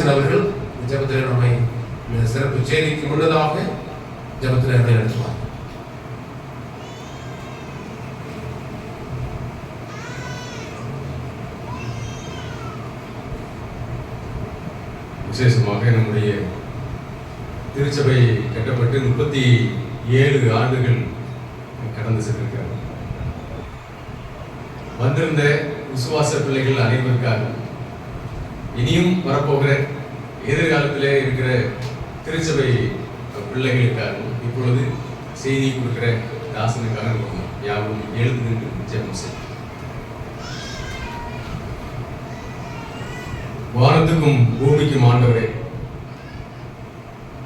Wilson அவர்கள் ஜெபத்தில் நம்மை சிறப்பு செய்திக்கு முன்னதாக ஜெபத்தில் நம்மை நடத்துவார். விசேஷமாக நம்முடைய திருச்சபை கட்டப்பட்டு 37 ஆண்டுகள் கடந்து சென்றிருக்கிறார். வந்திருந்த விசுவாச பிள்ளைகள் அனைவருக்காக, இனியும் வரப்போகிற எதிர்காலத்திலே இருக்கிற திருச்சபை பிள்ளைகளுக்காகவும் இப்பொழுது செய்தி கொடுக்கிற தாசனுக்காக யாவும் எழுந்து நின்று ஜெபம் செய்யும். வானத்துக்கும் பூமிக்கும் ஆண்டவரே,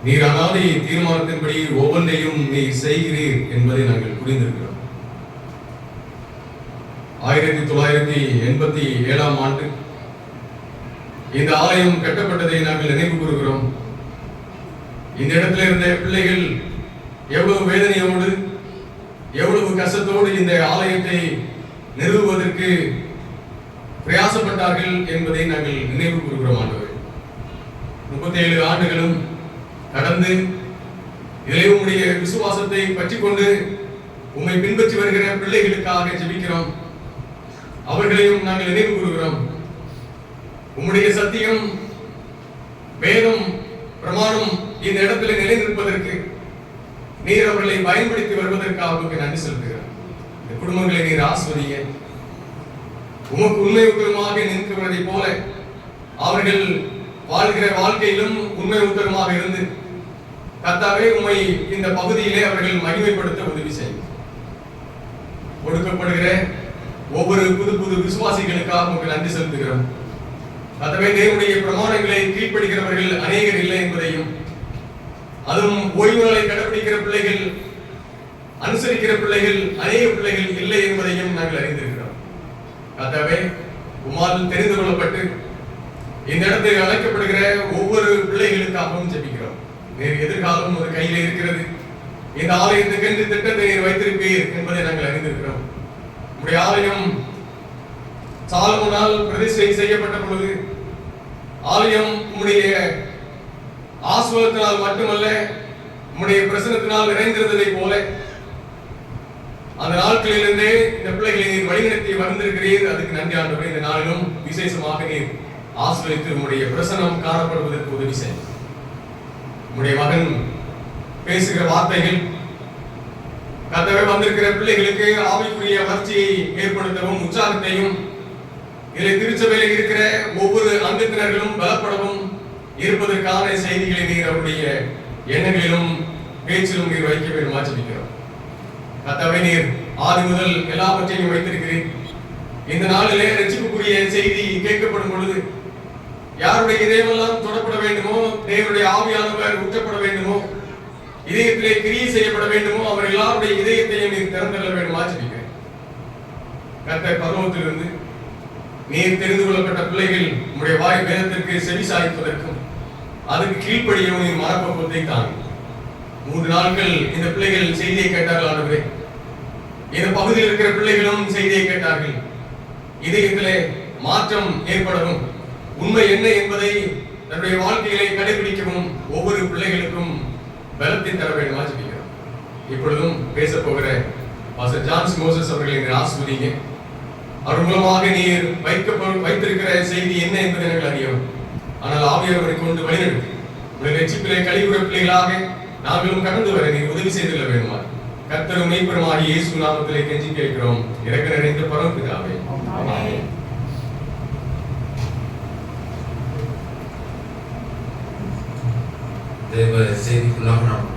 நீர் அனாதை தீர்மானத்தின்படி ஒவ்வொன்றையும் நீர் செய்கிறீர் என்பதை நாங்கள் புரிந்திருக்கிறோம். 1987 ஆண்டு இந்த ஆலயம் கட்டப்பட்டதை நாங்கள் நினைவு கூறுகிறோம். இந்த இடத்துல இருந்த பிள்ளைகள் எவ்வளவு வேதனையோடு, எவ்வளவு கஷ்டத்தோடு இந்த ஆலயத்தை நிறுவுவதற்கு பிரயாசப்பட்டார்கள் என்பதை நாங்கள் நினைவு கூறுகிறோம். ஆண்டவர் 37 ஆண்டுகளும் கடந்து இதிலே உம்முடைய விசுவாசத்தை பற்றி கொண்டு உம்மை பின்பற்றி வருகிற பிள்ளைகளுக்காக ஜெபிக்கிறோம். அவர்களையும் நாங்கள் நினைவு கூறுகிறோம். உம்முடைய சத்தியம், வேதம், பிரமாணம் இந்த இடத்துல நிலைநிற்பதற்கு நீர் அவர்களை பயன்படுத்தி வருவதற்காக நன்றி செலுத்துகிறோம். இந்த குடும்பங்களை நீர் ஆஸ்வதிங்க. உமக்கு உண்மை உத்தரமாக நிற்கிறதை போல அவர்கள் வாழ்கிற வாழ்க்கையிலும் உண்மை உத்தரமாக இருந்து கர்த்தாவே உம்மை இந்த பகுதியிலே அவர்கள் மகிமைப்படுத்த உதவி செய்யும். கொடுக்கப்படுகிற ஒவ்வொரு புது விசுவாசிகளுக்காக உங்களுக்கு நன்றி செலுத்துகிறோம். கர்த்தாவே, தேவனுடைய பிரமாணங்களை கீழ்ப்படுகிறவர்கள் அநேகர் இல்லை என்பதையும், அதுவும் ஓய்வு நாளை கடைபிடிக்கிற பிள்ளைகள், அனுசரிக்கிற பிள்ளைகள் அநேக பிள்ளைகள் இல்லை என்பதையும் நாங்கள் அறிந்திருக்கிறோம். கர்த்தாவே, உம்மால் தெரிந்து கொள்ளப்பட்டு இந்த இடத்தில் அழைக்கப்படுகிற ஒவ்வொரு பிள்ளைகளுக்காகவும் ஜெபிக்கிறோம். நீர் எதிர்காலம் ஒரு கையில இருக்கிறது. இந்த ஆலயத்துக்கு என்று திட்டத்தை நீர் வைத்திருப்பீர் என்பதை நாங்கள் அறிந்திருக்கிறோம். உம்முடைய ஆலயம் சாலமோனால் பிரதிஷ்டை செய்யப்பட்ட பொழுது ஆலயம் உம்முடைய ஆசீர்வாதத்தினால் மட்டுமல்ல, உம்முடைய பிரசன்னத்தினால் நிறைந்திருந்ததை போல அந்த நாட்களிலிருந்தே இந்த பிள்ளைகளை நீர் வழிநடத்தி வந்திருக்கிறீர். அதுக்கு நன்றி ஆண்டவரே. இந்த நாளிலும் விசேஷமாக நீர் ஆசீர்வதித்து உம்முடைய பிரசன்னம் காணப்படுவதற்கு உதவி செய்யும். உம்முடைய மகன் பேசுகிற வார்த்தைகள் கர்த்தாவே வந்திருக்கிற பிள்ளைகளுக்கு ஆவிக்குரிய வளர்ச்சியை ஏற்படுத்தவும், உற்சாகத்தையும், இதில் திருச்சபையில் இருக்கிற ஒவ்வொரு அங்கத்தினர்களும் பலப்படவும் இருப்பதற்கான செய்திகளை நீர் அவருடைய எண்ணங்களிலும் பேச்சிலும் நீர் வைக்க வேண்டும் ஆச்சரிக்கிறோம். கர்த்தாவே, நீர் ஆதி முதல் எல்லாவற்றையும் வைத்திருக்கிறேன். இந்த நாளிலே ரட்சிப்புக்குரிய செய்தி கேட்கப்படும் பொழுது யாருடைய இதயமெல்லாம் தொடப்பட வேண்டுமோ, தேவனுடைய ஆவியானவர் ஊற்றப்பட வேண்டுமோ, இதயத்திலே கிரியை செய்யப்பட வேண்டுமோ, அவர் எல்லாருடைய இதயத்தையும் நீர் திறந்தள்ள வேண்டும் ஆச்சரிக்கிறேன். கர்த்தர் பரலோகத்திலிருந்து நீர் தெரிந்து கொள்ளப்பட்ட பிள்ளைகள் உம்முடைய வாய் வேதத்திற்கு செவி சாய்ப்பதற்கும் அதுக்கு கீழ்ப்படியவும் நீர் மனப்பக்குவத்தை தாங்க. 3 நாட்கள் இந்த பிள்ளைகள் செய்தியை கேட்டார்கள். ஆண்டவரே, இந்த பகுதியில் இருக்கிற பிள்ளைகளும் செய்தியை கேட்டார்கள். இதயத்திலே மாற்றம் ஏற்படவும், உண்மை என்ன என்பதை தன்னுடைய வாழ்க்கையிலே கடைபிடிக்கவும் ஒவ்வொரு பிள்ளைகளுக்கும் பலத்தை தர வேண்டும் ஆச்சரிக்கிறோம். இப்பொழுதும் பேச போகிற பாஸ்டர் ஜான்ஸ் மோசஸ் அவர்களை நீர் ஆசீர்வதிங்க. அவர் மூலமாக நீர் வைத்திருக்கிற செய்தி என்ன என்பதை நாங்கள் அறியோம். ஆனால் ஆவியானவரை கொண்டு வழிநடத்தி உங்களுடைய ரட்சிப்பிலே கலியுற பிள்ளைகளாக நாங்களும் கடந்து வர நீர் உதவி செய்துள்ள வேண்டுமா? கர்த்தரும் மெய்ப்பெருமாகிய இயேசு நாமத்திலே கெஞ்சி கேட்கிறோம். இரக்க நிறைந்த பரமபிதாவே, ஆமென். தேவ செய்திக்குள்ளாக நாம்